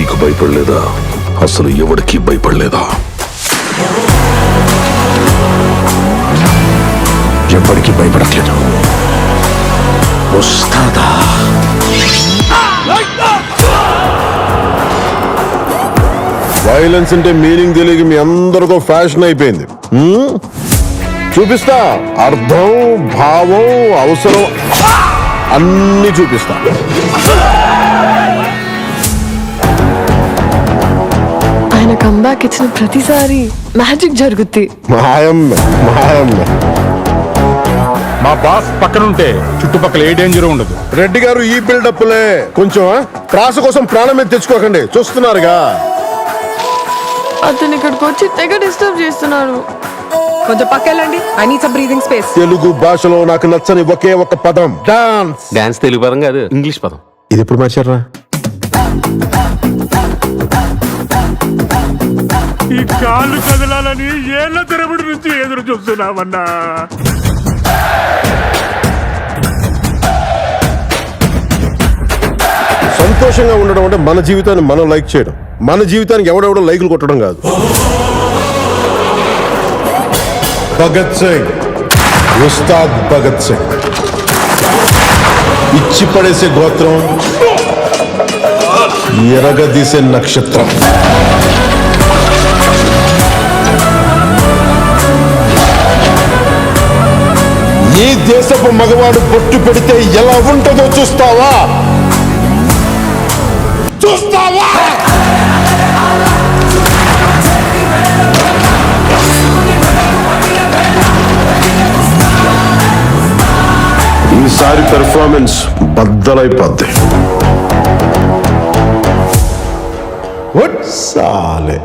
నీకు భయపడలేదా? అసలు ఎవడికి భయపడలేదా? ఎవరికి భయపడట్లేదు. వస్తాదా? వైలెన్స్ అంటే మీనింగ్ తెలియక మీ అందరికీ ఫ్యాషన్ అయిపోయింది. చూపిస్తా. అర్థం, భావం, అవసరం అన్ని చూపిస్తా. ఆయన కంబ్యాక్ ఇచ్చిన ప్రతిసారి మ్యాజిక్ జరుగుద్ది. మాయమ్మ మాయమ్మ. మా బాస్ పక్కనుంటే చుట్టుపక్కల ఏ డేంజర్ ఉండదు. రెడ్డి గారు ఈ బిల్డప్లే కొంచెం త్రాసు కోసం ప్రాణం మీద తెచ్చుకోకండి. చూస్తున్నారుగా అతను ఇక్కడికి వచ్చి తెగ డిస్టర్బ్ చేస్తున్నాడు. కొంచెం పక్కెళ్ళండి. I need some breathing space. Telugu భాషలో నాకు నచ్చని ఒకే ఒక పదం డాన్స్. డాన్స్ తెలుగు పదం కాదు, ఇంగ్లీష్ పదం. ఇది ఎప్పుడు మార్చారా? ఈ కాళ్ళు కదలాలని ఏళ్ల తరబడి నుంచి ఎదురు చూస్తున్నామన్నా. సంతోషంగా ఉండడం అంటే మన జీవితాన్ని మనం లైక్ చేయడం. మన జీవితానికి ఎవడెవడో లైకులు కొట్టడం కాదు. భగత్ సింగ్, ఉస్తాద్ భగత్ సింగ్. ఇచ్చి పడేసే గోత్రం, ఎరగదీసే నక్షత్రం. ఈ దేశపు మగవాడు బొట్టు పెడితే ఎలా ఉంటుందో చూస్తావా? చూస్తావా? ఈసారి పెర్ఫార్మెన్స్ బద్దలైపోద్ది. సాలే